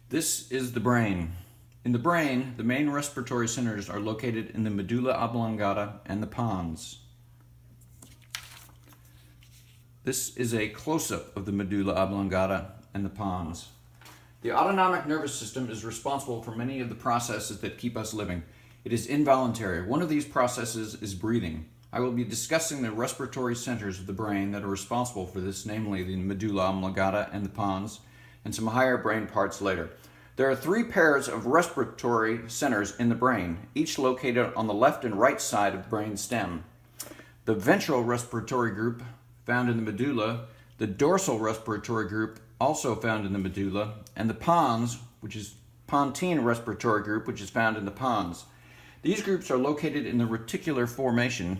This is the brain. In the brain, the main respiratory centers are located in the medulla oblongata and the pons. This is a close-up of the medulla oblongata and the pons. The autonomic nervous system is responsible for many of the processes that keep us living. It is involuntary. One of these processes is breathing. I will be discussing the respiratory centers of the brain that are responsible for this, namely the medulla oblongata and the pons, and some higher brain parts later. There are three pairs of respiratory centers in the brain, each located on the left and right side of the brain stem. The ventral respiratory group, found in the medulla, the dorsal respiratory group, also found in the medulla, and the pons, which is pontine respiratory group, which is found in the pons. These groups are located in the reticular formation,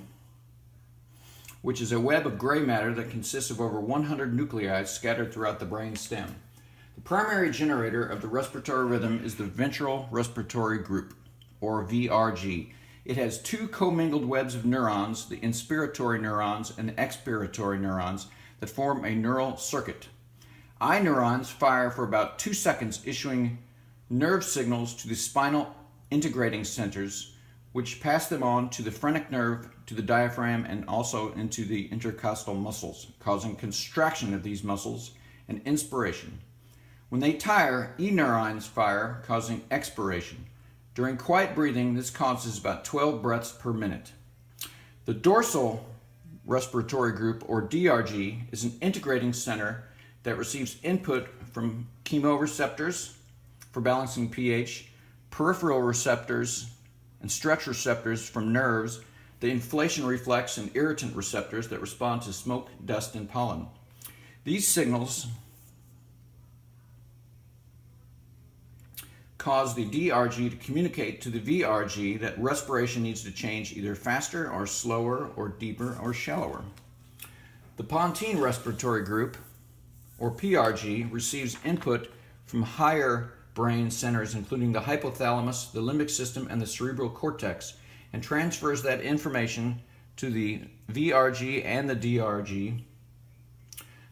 which is a web of gray matter that consists of over 100 nuclei scattered throughout the brain stem. The primary generator of the respiratory rhythm is the ventral respiratory group, or VRG. It has two commingled webs of neurons, the inspiratory neurons and expiratory neurons, that form a neural circuit. Eye neurons fire for about 2 seconds, issuing nerve signals to the spinal integrating centers, which pass them on to the phrenic nerve, to the diaphragm, and also into the intercostal muscles, causing contraction of these muscles and inspiration. When they tire, E neurons fire, causing expiration. During quiet breathing, this causes about 12 breaths per minute. The dorsal respiratory group, or DRG, is an integrating center that receives input from chemoreceptors for balancing pH, peripheral receptors and stretch receptors from nerves, the inflation reflex and irritant receptors that respond to smoke, dust, and pollen. These signals cause the DRG to communicate to the VRG that respiration needs to change either faster or slower or deeper or shallower. The pontine respiratory group, or PRG, receives input from higher brain centers, including the hypothalamus, the limbic system, and the cerebral cortex, and transfers that information to the VRG and the DRG.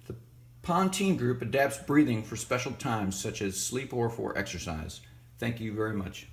The pontine group adapts breathing for special times, such as sleep or for exercise. Thank you very much.